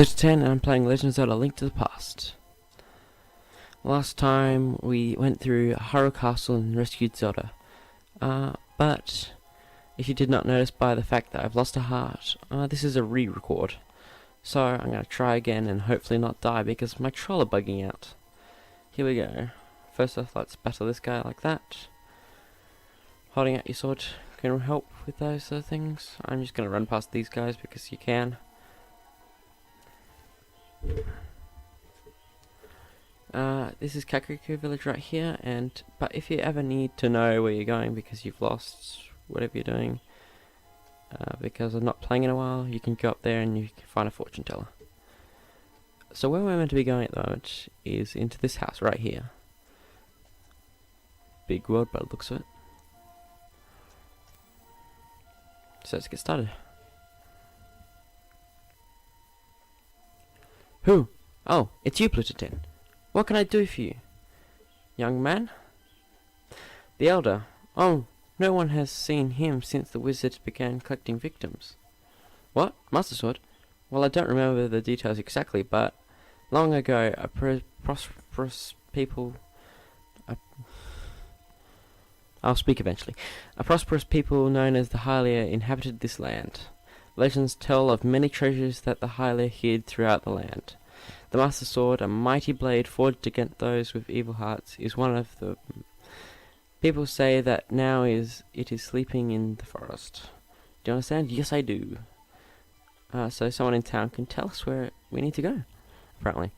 Letter 10, and I'm playing Legend of Zelda: Link to the Past. Last time we went through Hyrule Castle and rescued Zelda. But if you did not notice by the fact that I've lost a heart, this is a re-record. So I'm going to try again and hopefully not die because my troll are bugging out. Here we go. First off, let's battle this guy like that. Holding out your sword can help with those sort of things. I'm just going to run past these guys because you can. This is Kakariko village right here, but if you ever need to know where you're going because you've lost whatever you're doing, because I'm not playing in a while, you can go up there and you can find a fortune teller. So where we're meant to be going at the moment is into this house right here. Big world by the looks of it. So let's get started. Who? Oh, it's you, Pluto 10. What can I do for you? Young man? The Elder. Oh, no one has seen him since the wizard began collecting victims. What? Master Sword? Well, I don't remember the details exactly, but long ago a prosperous people... I'll speak eventually. A prosperous people known as the Hylia inhabited this land. Legends tell of many treasures that the Hylia hid throughout the land. The Master Sword, a mighty blade forged against those with evil hearts, is one of the... People say that now it is sleeping in the forest. Do you understand? Yes, I do. So someone in town can tell us where we need to go, apparently.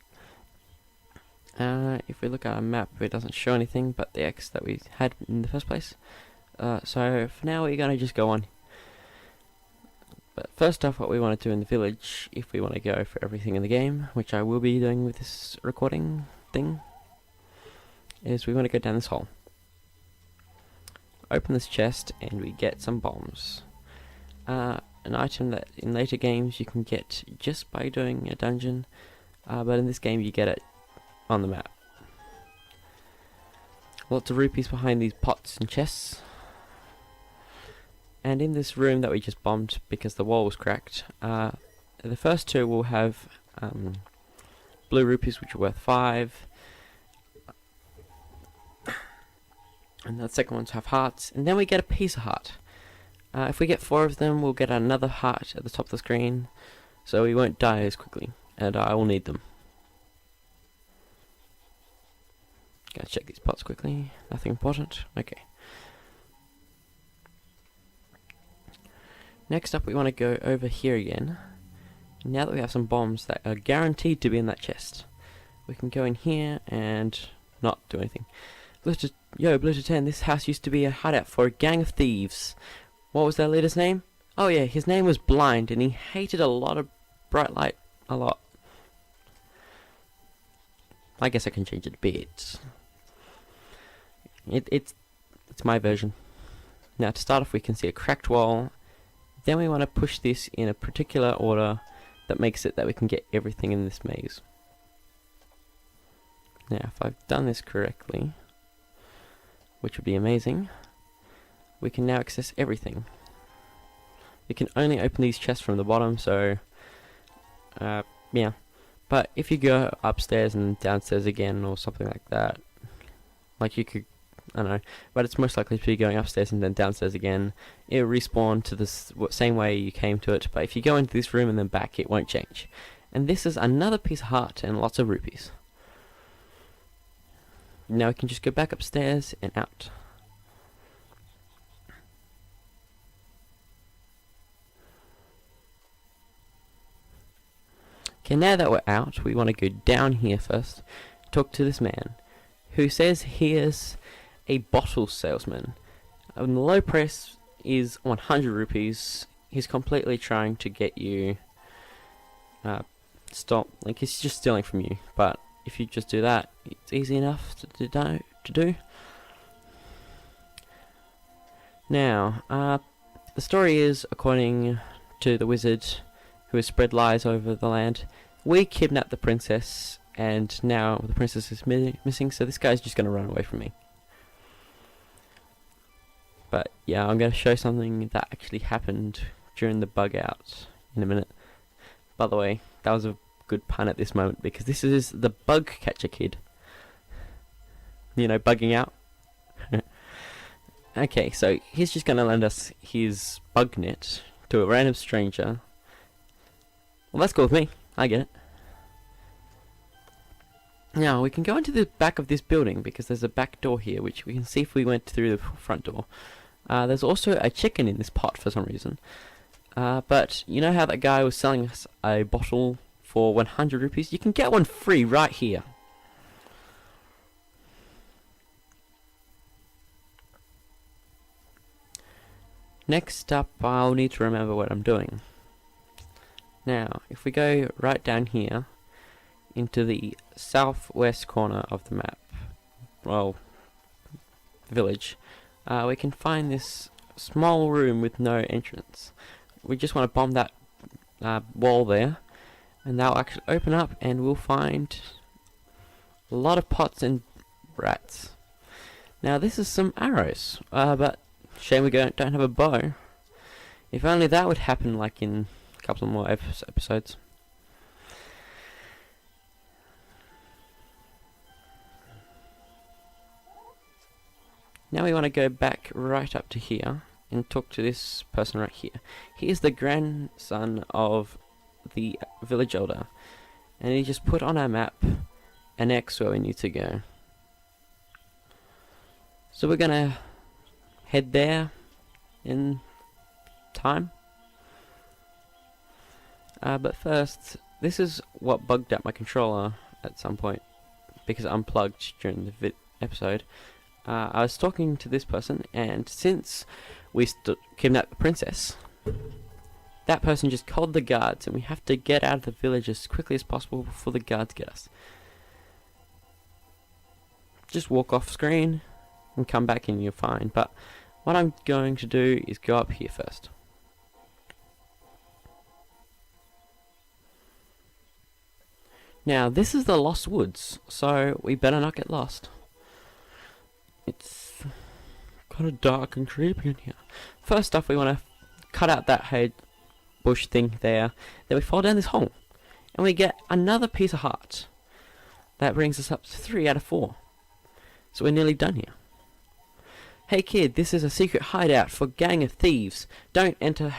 If we look at our map, it doesn't show anything but the X that we had in the first place. So for now, we're going to just go on. But first off, what we want to do in the village, if we want to go for everything in the game, which I will be doing with this recording thing, is we want to go down this hole. Open this chest and we get some bombs. An item that in later games you can get just by doing a dungeon, but in this game you get it on the map. Lots of rupees behind these pots and chests. And in this room that we just bombed because the wall was cracked, the first two will have blue rupees, which are worth 5. And the second ones have hearts, and then we get a piece of heart. If we get 4 of them, we'll get another heart at the top of the screen, so we won't die as quickly, and I will need them. Gotta check these pots quickly, nothing important, okay. Next up we want to go over here again. Now that we have some bombs that are guaranteed to be in that chest, we can go in here and not do anything. Yo, Pluto 10, this house used to be a hideout for a gang of thieves. What was their leader's name? Oh yeah, his name was Blind, and he hated a lot of bright light. A lot. I guess I can change it a bit. It's my version. Now to start off we can see a cracked wall. Then we want to push this in a particular order that makes it that we can get everything in this maze. Now if I've done this correctly, which would be amazing, we can now access everything. We can only open these chests from the bottom, so yeah. But if you go upstairs and downstairs again or something like that, like you could, I don't know, but it's most likely to be going upstairs and then downstairs again. It'll respawn to the same way you came to it, but if you go into this room and then back, it won't change. And this is another piece of heart and lots of rupees. Now we can just go back upstairs and out. Okay, now that we're out, we want to go down here first, talk to this man, who says he is a bottle salesman. The low price is 100 rupees. He's completely trying to get you stop, like he's just stealing from you, but if you just do that, it's easy enough to do. Now, the story is, according to the wizard who has spread lies over the land, we kidnapped the princess, and now the princess is missing, so this guy's just going to run away from me. But yeah, I'm going to show something that actually happened during the bug out in a minute. By the way, that was a good pun at this moment, because this is the bug catcher kid. You know, bugging out. Okay, so he's just gonna lend us his bug net to a random stranger. Well, that's cool with me. I get it. Now, we can go into the back of this building, because there's a back door here, which we can see if we went through the front door. There's also a chicken in this pot for some reason. But you know how that guy was selling us a bottle for 100 rupees? You can get one free right here. Next up, I'll need to remember what I'm doing. Now, if we go right down here into the southwest corner of the map, well, village, we can find this small room with no entrance. We just want to bomb that wall there, and that'll actually open up, and we'll find a lot of pots and rats. Now, this is some arrows, but shame we don't have a bow. If only that would happen like in a couple more episodes. Now we want to go back right up to here and talk to this person right here. He is the grandson of the village elder, and he just put on our map an X where we need to go. So we're gonna head there in time. But first, this is what bugged out my controller at some point, because it unplugged during the episode. I was talking to this person, and since we kidnapped the princess, that person just called the guards, and we have to get out of the village as quickly as possible before the guards get us. Just walk off screen and come back and you're fine, but what I'm going to do is go up here first. Now, this is the Lost Woods, so we better not get lost. It's kind of dark and creepy in here. First off, we want to cut out that head bush thing there. Then we fall down this hole, and we get another piece of heart. That brings us up to 3 out of 4. So we're nearly done here. Hey kid, this is a secret hideout for gang of thieves. Don't enter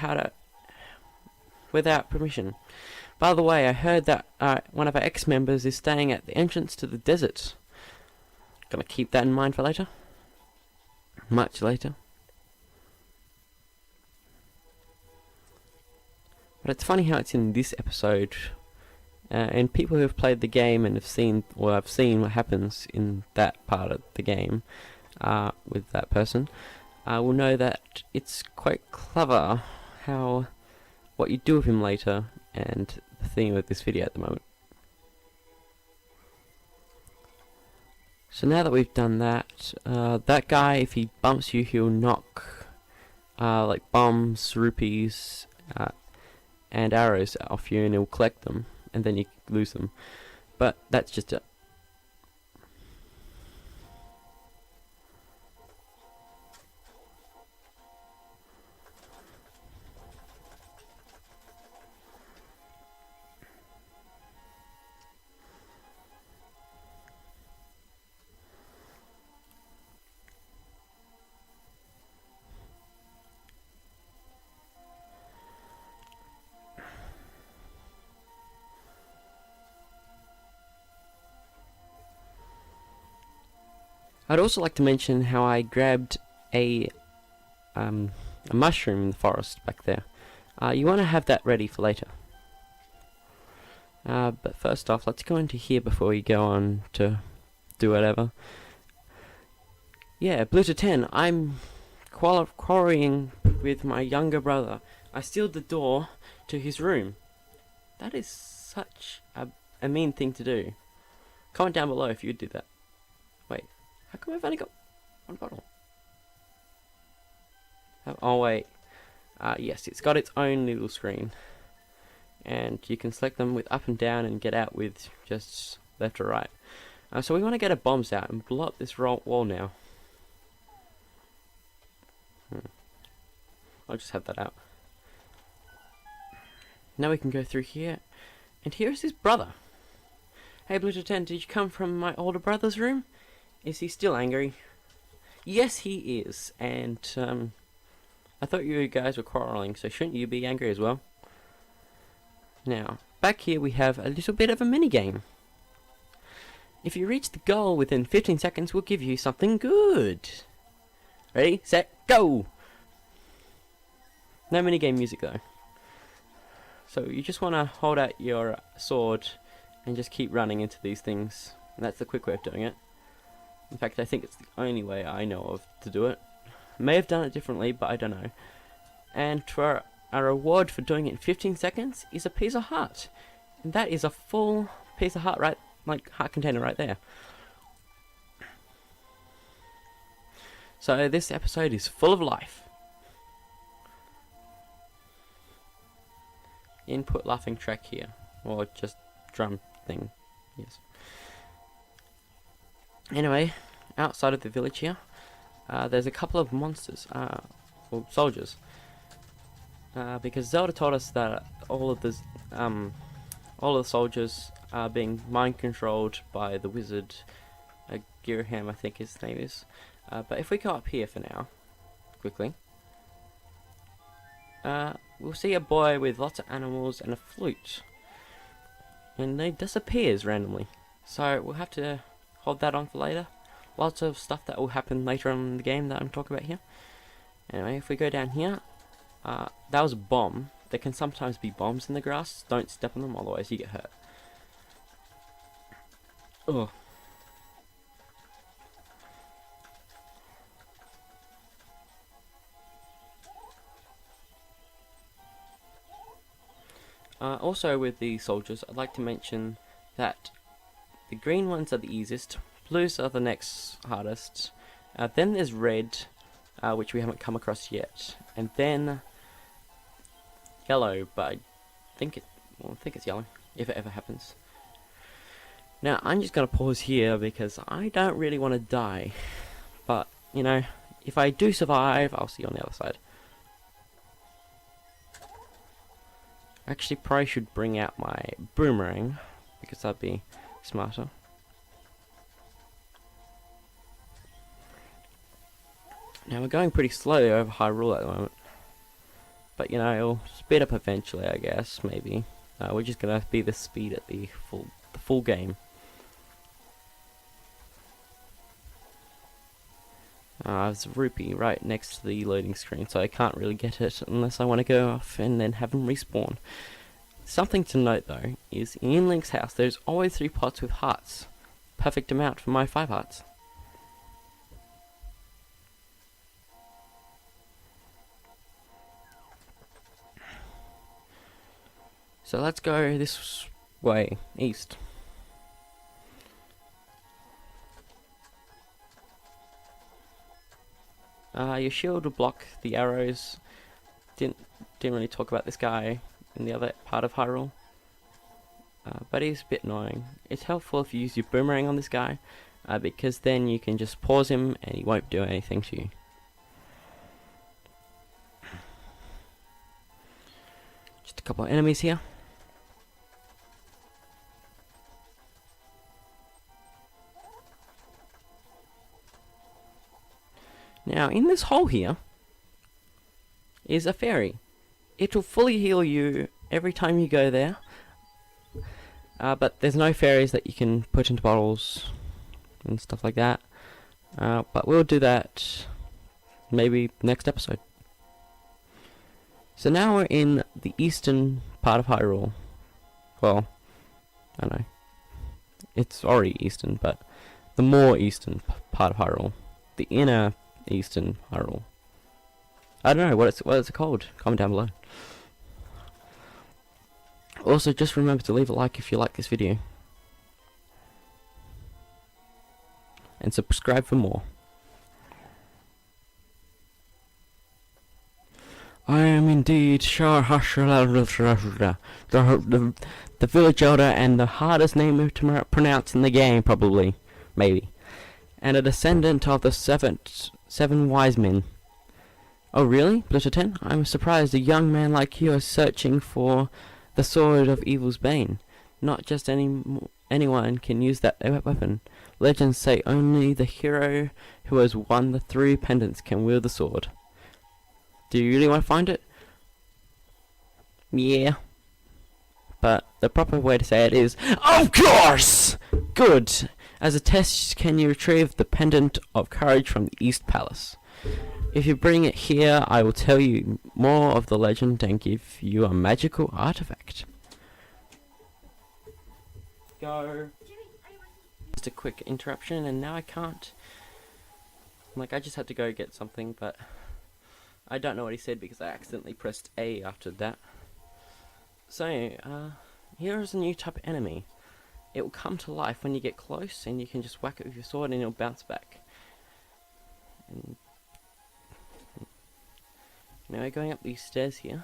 without permission. By the way, I heard that one of our ex-members is staying at the entrance to the desert. Gonna keep that in mind for later. Much later. But it's funny how it's in this episode. And people who have played the game and have seen what happens in that part of the game with that person will know that it's quite clever how what you do with him later, and the theme of this video at the moment. So now that we've done that, that guy, if he bumps you, he'll knock like bombs, rupees, and arrows off you, and he'll collect them, and then you lose them. But that's just it. I'd also like to mention how I grabbed a mushroom in the forest back there. You want to have that ready for later. But first off, let's go into here before we go on to do whatever. Yeah, Blue to 10. I'm quarreling with my younger brother. I sealed the door to his room. That is such a mean thing to do. Comment down below if you'd do that. Wait. How come I've only got one bottle? Oh wait, yes, it's got its own little screen, and you can select them with up and down and get out with just left or right. So we want to get our bombs out and blow up this wall now. I'll just have that out. Now we can go through here And here's his brother. Hey Bluetooth 10, did you come from my older brother's room? Is he still angry? Yes, he is. And I thought you guys were quarreling, so shouldn't you be angry as well? Now, back here we have a little bit of a mini game. If you reach the goal within 15 seconds, we'll give you something good. Ready, set, go! No minigame music though. So you just want to hold out your sword and just keep running into these things. And that's the quick way of doing it. In fact, I think it's the only way I know of to do it. May have done it differently, but I don't know. And for a reward for doing it in 15 seconds is a piece of heart. And that is a full piece of heart, right? Like heart container right there. So this episode is full of life. Input laughing track here, or just drum thing. Yes. Anyway, outside of the village here, there's a couple of monsters, or soldiers. Because Zelda told us that all of the soldiers are being mind controlled by the wizard, Giraham, I think his name is. But if we go up here for now, quickly, we'll see a boy with lots of animals and a flute, and he disappears randomly. So we'll have to hold that on for later. Lots of stuff that will happen later on in the game that I'm talking about here. Anyway, if we go down here, that was a bomb. There can sometimes be bombs in the grass. Don't step on them, otherwise you get hurt. Ugh. Also with the soldiers, I'd like to mention that the green ones are the easiest, blues are the next hardest, then there's red, which we haven't come across yet, and then yellow, but I think it's yellow, if it ever happens. Now, I'm just going to pause here because I don't really want to die, but, you know, if I do survive, I'll see you on the other side. Actually, probably should bring out my boomerang, because that'd be smarter. Now, we're going pretty slowly over Hyrule at the moment. But, you know, it'll speed up eventually, I guess, maybe. We're just gonna be the speed at the full game. There's a rupee right next to the loading screen, so I can't really get it unless I want to go off and then have them respawn. Something to note though is in Link's house there's always 3 pots with hearts. Perfect amount for my 5 hearts. So let's go this way, east. Your shield will block the arrows. Didn't really talk about this guy in the other part of Hyrule, but he's a bit annoying. It's helpful if you use your boomerang on this guy, because then you can just pause him and he won't do anything to you. Just a couple of enemies here. Now, in this hole here is a fairy. It will fully heal you every time you go there, but there's no fairies that you can put into bottles and stuff like that. But we'll do that maybe next episode. So now we're in the eastern part of Hyrule. Well, I don't know. It's already eastern, but the more eastern part of Hyrule. The inner eastern Hyrule. I don't know what it's called. Comment down below. Also, just remember to leave a like if you like this video, and subscribe for more. I am indeed the village elder and the hardest name to pronounce in the game, probably, maybe, and a descendant of the seven wise men. Oh really, Blitterton? I'm surprised a young man like you is searching for the sword of evil's bane. Not just anyone can use that weapon. Legends say only the hero who has won the 3 pendants can wield the sword. Do you really want to find it? Yeah. But the proper way to say it is, of course! Good! As a test, can you retrieve the Pendant of Courage from the East Palace? If you bring it here, I will tell you more of the legend and give you a magical artifact. Go. Just a quick interruption, and now I can't. I just had to go get something, but I don't know what he said because I accidentally pressed A after that. So, here is a new type of enemy. It will come to life when you get close, and you can just whack it with your sword and it'll bounce back. And now going up these stairs here,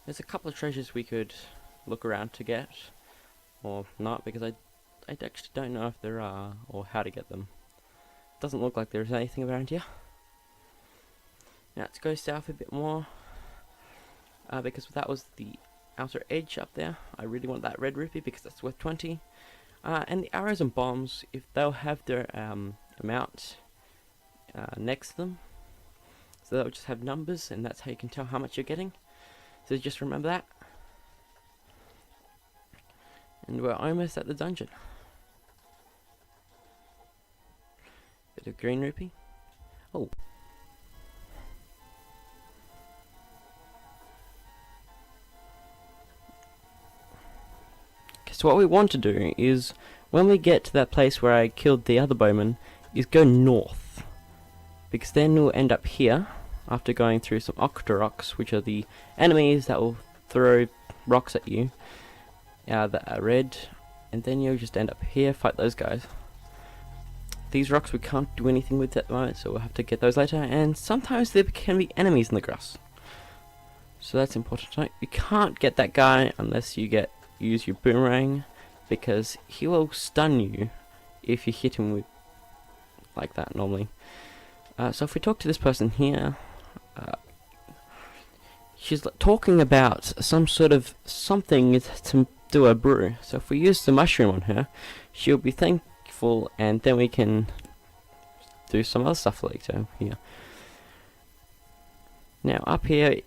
there's a couple of treasures we could look around to get, or not, because I actually don't know if there are, or how to get them. Doesn't look like there's anything around here. Now let's go south a bit more, because that was the outer edge up there. I really want that red rupee because that's worth 20. And the arrows and bombs, if they'll have their amount next to them, so they'll just have numbers, and that's how you can tell how much you're getting. So just remember that. And we're almost at the dungeon. Bit of green rupee. Oh. So what we want to do is, when we get to that place where I killed the other bowman, is go north. Because then we'll end up here, after going through some Octoroks, which are the enemies that will throw rocks at you, that are red, and then you'll just end up here, fight those guys. These rocks we can't do anything with at the moment, so we'll have to get those later, and sometimes there can be enemies in the grass. So that's important to note. You can't get that guy unless you use your boomerang, because he will stun you if you hit him with like that normally. So if we talk to this person here, she's talking about some sort of something to do a brew. So if we use the mushroom on her, she'll be thankful, and then we can do some other stuff later here. Now up here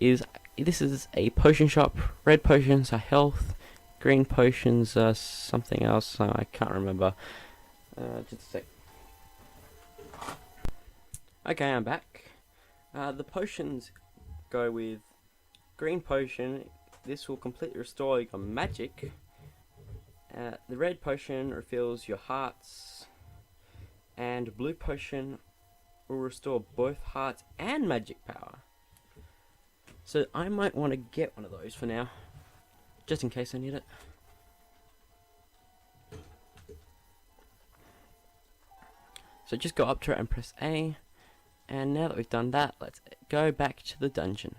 this is a potion shop. Red potions are health, green potions are something else, I can't remember. Just a sec. Okay, I'm back. The potions go with green potion. This will completely restore your magic. The red potion refills your hearts, and blue potion will restore both hearts and magic power. So I might want to get one of those for now, just in case I need it. So just go up to it and press A. And now that we've done that, let's go back to the dungeon.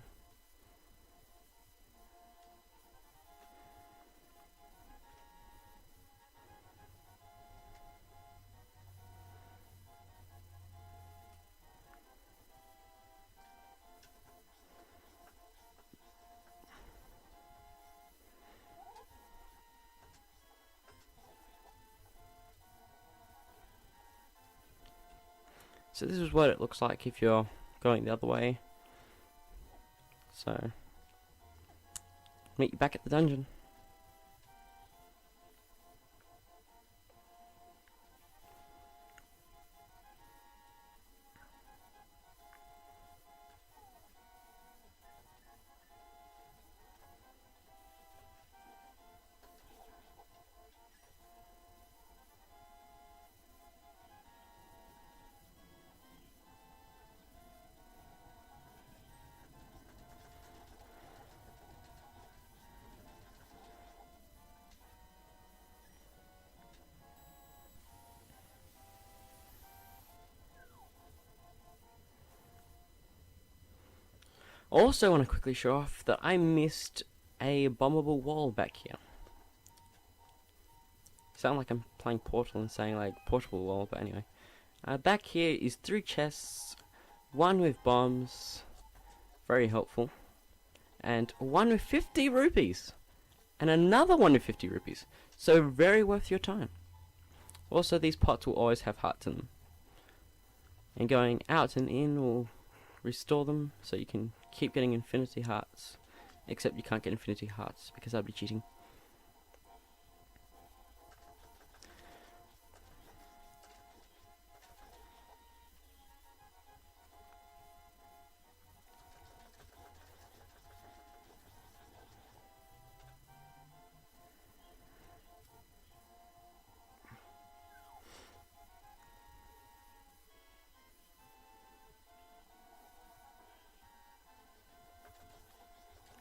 So this is what it looks like if you're going the other way. So, meet you back at the dungeon. Also want to quickly show off that I missed a bombable wall back here. Sound like I'm playing Portal and saying like portable wall, but anyway. Back here is 3 chests, 1 with bombs, very helpful, and 1 with 50 rupees. and another 150 rupees. So very worth your time. Also, these pots will always have hearts in them. And going out and in will restore them, so you can keep getting infinity hearts. Except you can't get infinity hearts, because that'd be cheating.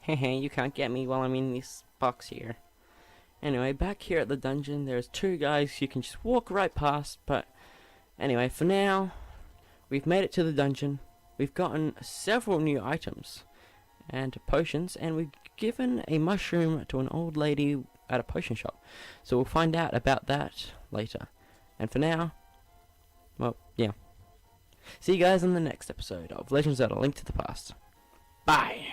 Hehe, you can't get me while I'm in this box here. Anyway, back here at the dungeon, there's two guys you can just walk right past, but anyway, for now, we've made it to the dungeon. We've gotten several new items and potions, and we've given a mushroom to an old lady at a potion shop. So we'll find out about that later. And for now, well, yeah. See you guys in the next episode of Legend of Zelda: Link to the Past. Bye!